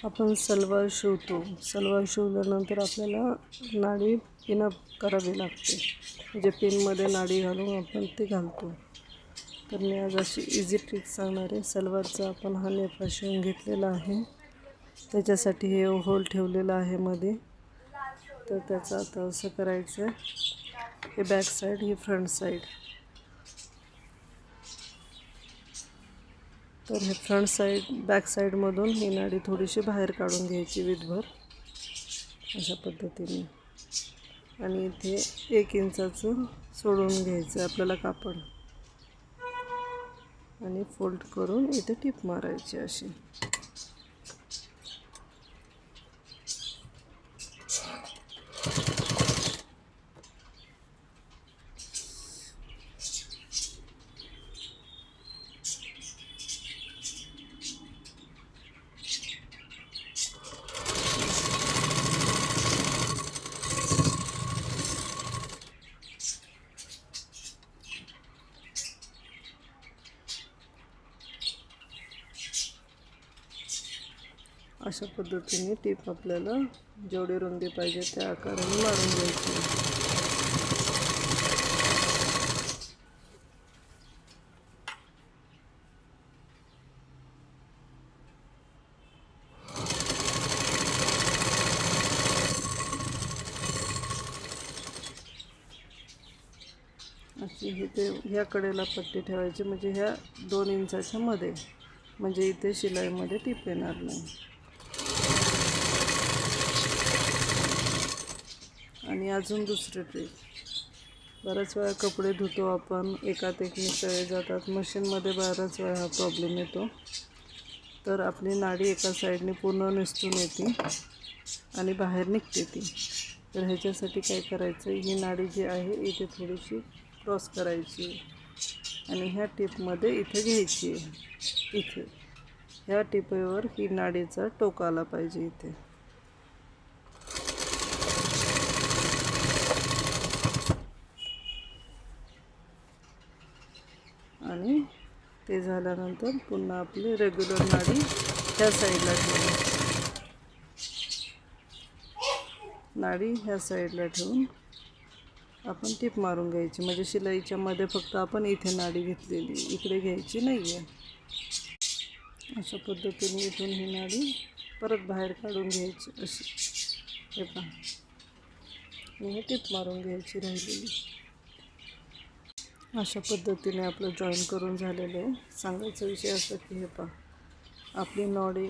आपण सलवार शिवतो. सलवार शिवल्यानंतर आपल्याला नाडी पिनअप करावी लागते. म्हणजे पिनमध्ये नाडी घालून आपण ते घालतो. तर मी आज अशी इझी ट्रिक सांगणार आहे. सलवारचा आपण हा नेफा शिवून घेतलेला आहे. त्याच्यासाठी हे होल ठेवलेलं आहे मध्ये. तर त्याचं आता असं करायचं आहे. हे बॅक साईड, ही फ्रंट साईड. तर हे फ्रंट साईड बॅक साईडमधून ही नाडी थोडीशी बाहेर काढून घ्यायची विथभर अशा पद्धतीने. आणि इथे 1 इंचाचं सोडून घ्यायचं आपल्याला कापड आणि फोल्ड करून इथे टिप मारायची अशी. अशा पद्धतीने टिप आपल्याला जेवढी रुंदी पाहिजे त्या आकाराने मारून घ्यायची. अशी इथे ह्या कडेला पट्टी ठेवायची, म्हणजे ह्या 2 इंचाच्या मध्ये, म्हणजे इथे शिलाईमध्ये टिप येणार नाही. आणि अजून दुसरी ट्रिक. बऱ्याच वेळा कपडे धुतो आपण, एकात एक मिसळले जातात. मशीनमध्ये बऱ्याच वेळा हा प्रॉब्लेम येतो. तर आपली नाडी एका साईडने पूर्ण निसटून येते आणि बाहेर निघते ती. तर ह्याच्यासाठी काय करायचं, ही नाडी जी आहे इथे थोडीशी क्रॉस करायची आणि ह्या टिपमध्ये इथे घ्यायची आहे. इथे ह्या टिपेवर ही नाडीचा टोक आला पाहिजे इथे. आणि ते झाल्यानंतर पुन्हा आपली रेग्युलर नाडी ह्या साईडला ठेवून, नाडी ह्या साईडला ठेवून आपण टिप मारून घ्यायची. म्हणजे शिलाईच्या मध्ये फक्त आपण इथे नाडी घेतलेली, इकडे घ्यायची नाही आहे. अशा पद्धतीने इथून ही नाडी परत बाहेर काढून घ्यायची अशी. हे पहा, आणि हे टिप मारून घ्यायची राहिलेली. अशा पद्धतीने आपलं जॉईन करून झालेलं आहे. सांगायचा विषय असा की हे पहा, आपली नाडी